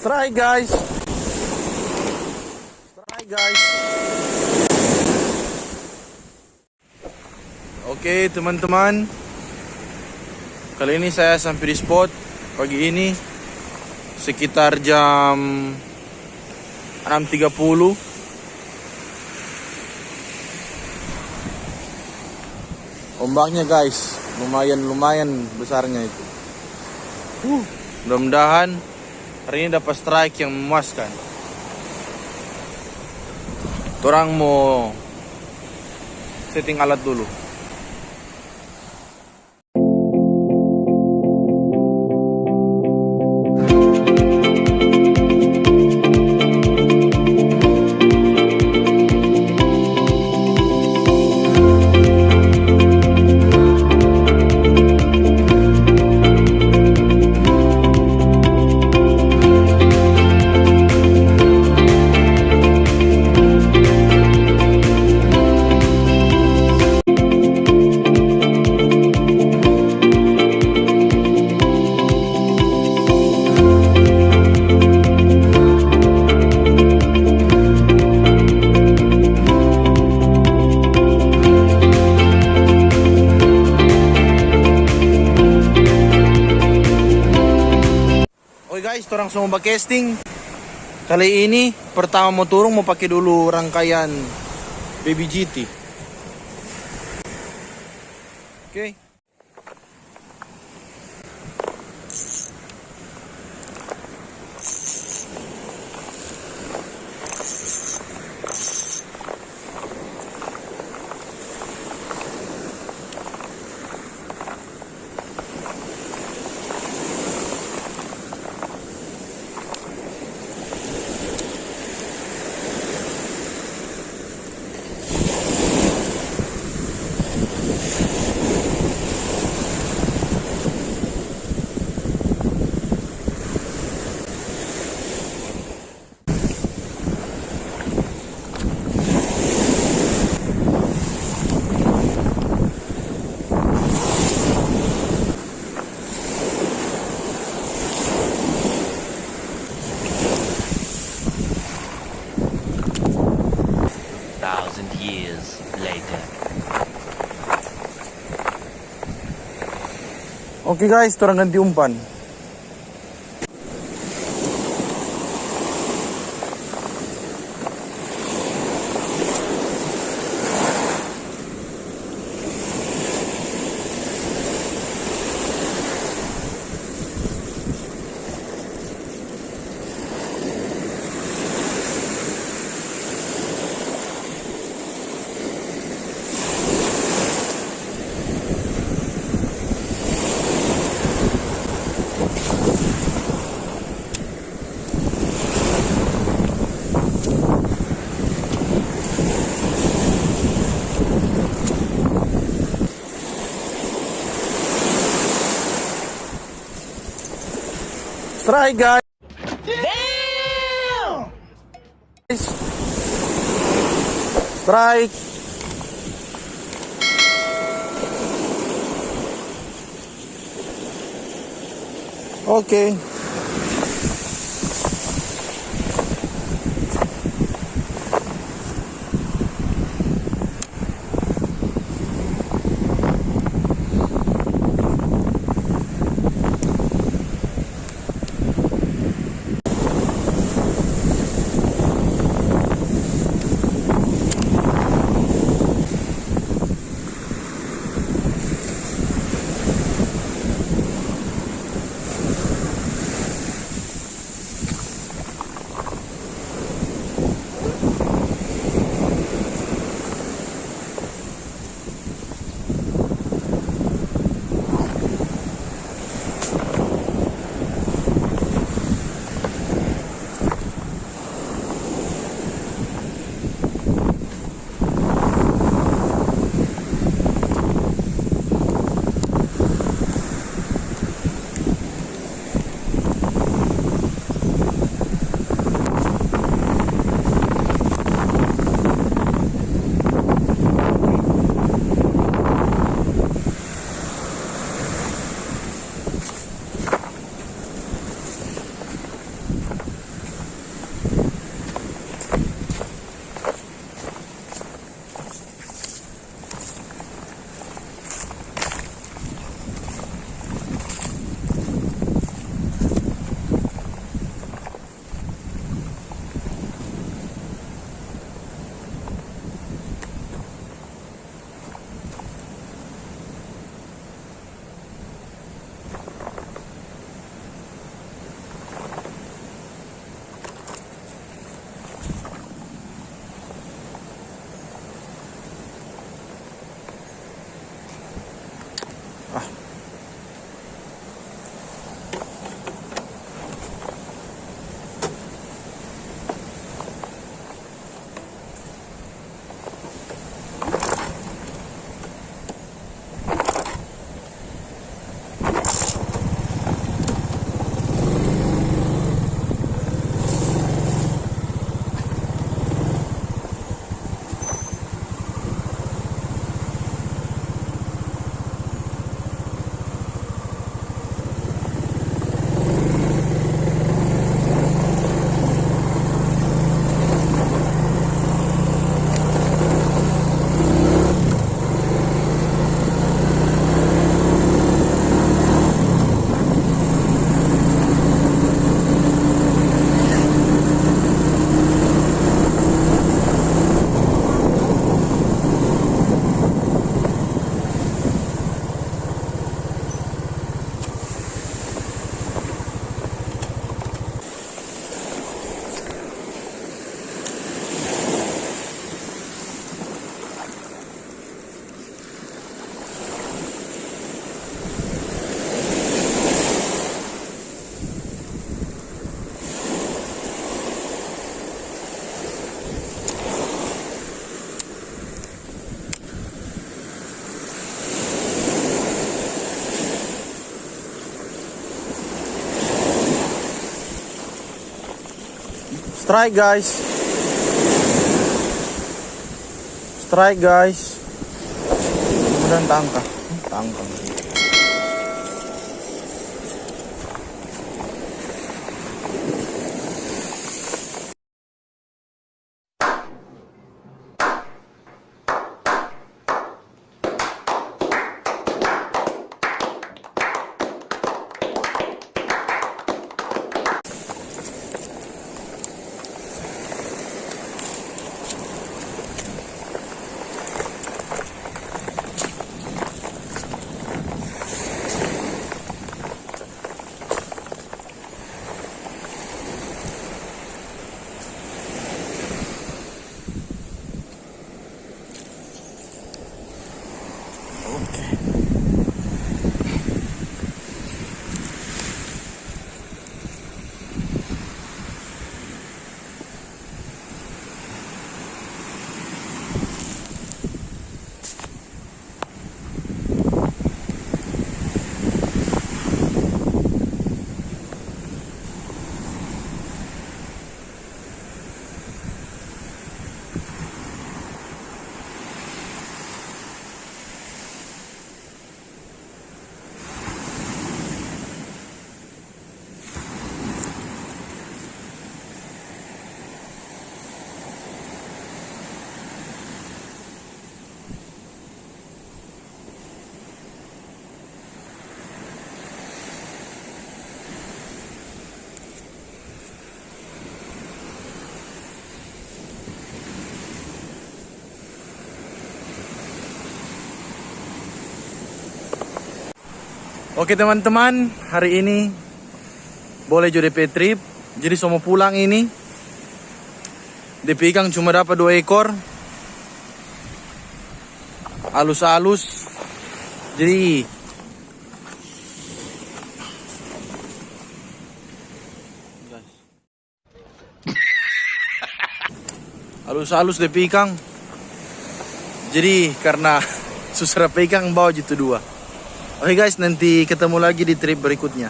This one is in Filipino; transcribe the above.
Try guys. Try guys. Oke teman-teman, kali ini saya sampai di spot pagi ini sekitar jam 6.30. Ombaknya guys, lumayan besarnya itu. Mudah-mudahan hari ini dapat strike yang memuaskan. Orang mau setting alat dulu. Guys, orang semua casting. Kali ini pertama mau turun mau pakai dulu rangkaian baby GT. Oke. Years later. Oke guys, orang ganti umpan. Strike guys. Damn! Strike. Okay. Strike guys. Strike guys. Kemudian tangkap. Tangkap. Oke teman-teman, hari ini boleh jadi DP trip. Jadi semua pulang ini DP ikan cuma dapat 2 ekor. Halus-halus. Jadi halus-halus DP ikan. Jadi karena susah DP ikan bawa gitu 2. Oke guys, nanti ketemu lagi di trip berikutnya.